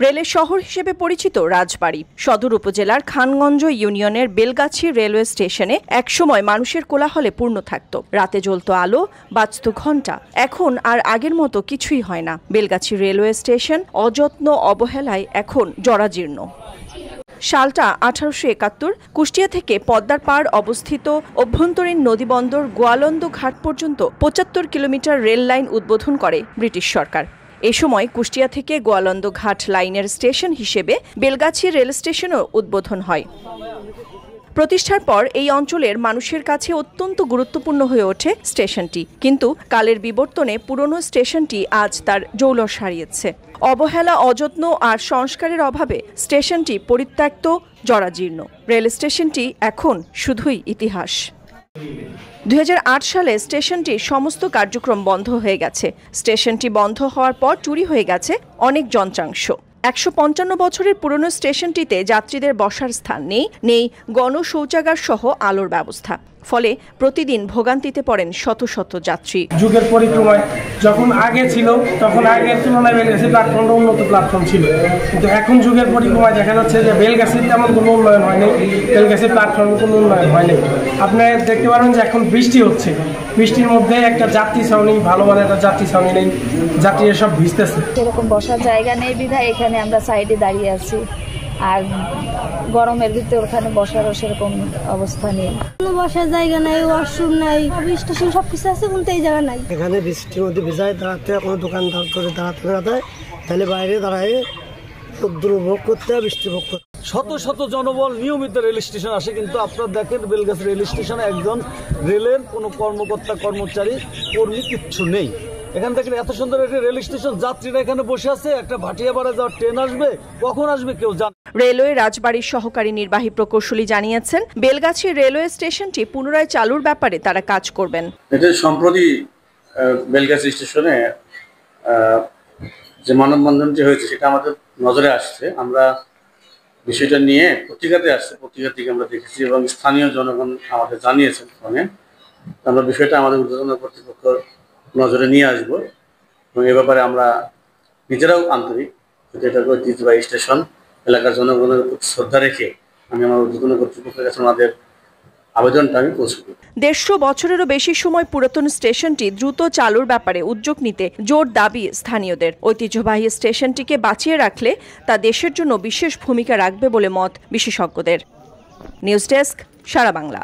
রেলের শহর হিসেবে পরিচিত রাজবাড়ী সদর উপজেলার খানগঞ্জ ইউনিয়নের বেলগাছি রেলওয়ে স্টেশনে একসময় মানুষের কোলাহলে পূর্ণ থাকত। রাতে জ্বলত আলো, বাজত ঘণ্টা। এখন আর আগের মতো কিছুই হয় না। বেলগাছি রেলওয়ে স্টেশন অযত্ন অবহেলায় এখন জরাজীর্ণ। সালটা 1871। কুষ্টিয়া থেকে পদ্মার পাড় অবস্থিত অভ্যন্তরীণ নদীবন্দর গোয়ালন্দ ঘাট পর্যন্ত 75 কিলোমিটার রেল লাইন উদ্বোধন করে ব্রিটিশ সরকার। এ সময় কুষ্টিয়া থেকে গোয়ালন্দ ঘাট লাইনের স্টেশন হিসেবে বেলগাছি রেল স্টেশনও উদ্বোধন হয়। প্রতিষ্ঠার পর এই অঞ্চলের মানুষের কাছে অত্যন্ত গুরুত্বপূর্ণ হয়ে ওঠে স্টেশনটি। কিন্তু কালের বিবর্তনে পুরনো স্টেশনটি আজ তার জৌলস হারিয়েছে। অবহেলা, অযত্ন আর সংস্কারের অভাবে স্টেশনটি পরিত্যক্ত, জরাজীর্ণ। রেল স্টেশনটি এখন শুধুই ইতিহাস। 2008 সালে স্টেশনটির সমস্ত কার্যক্রম বন্ধ হয়ে গেছে। স্টেশনটি বন্ধ হওয়ার পর চুরি হয়ে গেছে অনেক যন্ত্রাংশ। 155 বছরের পুরনো স্টেশনটিতে যাত্রীদের বসার স্থান নেই গণশৌচাগার সহ আলোর ব্যবস্থা। ফলে প্রতিদিন ভোগান্তিতে পড়েন শত শত যাত্রী। যুগের পরিক্রমায় যখন আগে ছিল তখন আগের তুলনায় বেলগাছি প্ল্যাটফর্মটা উন্নত প্ল্যাটফর্ম ছিল, কিন্তু এখন যুগের পরিক্রমায় দেখা যাচ্ছে যে বেলগাছির তেমন কোনো উন্নয়ন হয়নি, বেলগাছির প্ল্যাটফর্মে কোনো উন্নয়ন হয়নি। আপনি দেখতে পারেন যে এখন বৃষ্টি হচ্ছে, বৃষ্টির মধ্যে একটা যাত্রী ছাউনি, ভালো মানের একটা যাত্রী ছাউনি নেই, যাত্রীরা সব ভিজতেছে। সেরকম বসার জায়গা নেই বিধায় এখানে আমরা সাইডে দাঁড়িয়ে আছি, আর গরমের ভিতরে ওখানে বসারও সেরকম অবস্থা নেই। কোনো বসার জায়গা নাই, ওয়াশরুম নাই, স্টেশন সবকিছু আছে কিন্তু এই জায়গা নাই। এখানে বৃষ্টির মধ্যে ভিজায় দাঁড়াতে, কোনো দোকানদার করে দাঁড়াতে না দেয়, তাহলে বাইরে দাঁড়ায় দুর্ভোগ করতে হয়, বৃষ্টি ভোগ করতে। শত শত জনবল নিয়মিত রেল স্টেশন আসে, কিন্তু আপনারা দেখেন বেলগাছি রেল স্টেশনে একজন রেলের কোনো কর্মকর্তা, কর্মচারী, কর্মী কিচ্ছু নেই। এখান থেকে এত সুন্দর একটি রেল স্টেশন, যাত্রীরা এখানে বসে আছে, একটা ভাটিয়াপাড়া যাওয়ার ট্রেন আসবে, কখন আসবে কেউ জানে। রেলওয়ে রাজবাড়ীর সহকারী নির্বাহী প্রকৌশলী জানিয়েছেন, বেলগাছি রেলওয়ে স্টেশনটি পুনরায় চালুর ব্যাপারে তারা কাজ করবেন। এটা সম্প্রতি বেলগাছি স্টেশনে যে মানববন্ধনটি হয়েছে সেটা আমাদের নজরে আসছে। আমরা বিষয়টা নিয়ে পত্রিকাতে আসছে, পত্রিকা থেকে আমরা দেখেছি এবং স্থানীয় জনগণ আমাদের জানিয়েছেন ফোনে। আমরা বিষয়টা আমাদের ঊর্ধ্বতন কর্তৃপক্ষ নজরে নিয়ে আসবো এবং এ ব্যাপারে আমরা নিজেরাও আন্তরিক। এটা ঐতিহ্যবাহী স্টেশন, এলাকার জনগণের প্রতি শ্রদ্ধা রেখে আমি আমার ঊর্ধ্বতন কর্তৃপক্ষের কাছে আমাদের আবেদনটা আমি পৌঁছে দেব। 150 বছরেরও বেশি সময় পুরাতন স্টেশনটি দ্রুত চালুর ব্যাপারে উদ্যোগ নিতে জোর দাবি স্থানীয়দের। ঐতিহ্যবাহী স্টেশনটিকে বাঁচিয়ে রাখলে তা দেশের জন্য বিশেষ ভূমিকা রাখবে বলে মত বিশেষজ্ঞদের। নিউজ ডেস্ক, সারা বাংলা।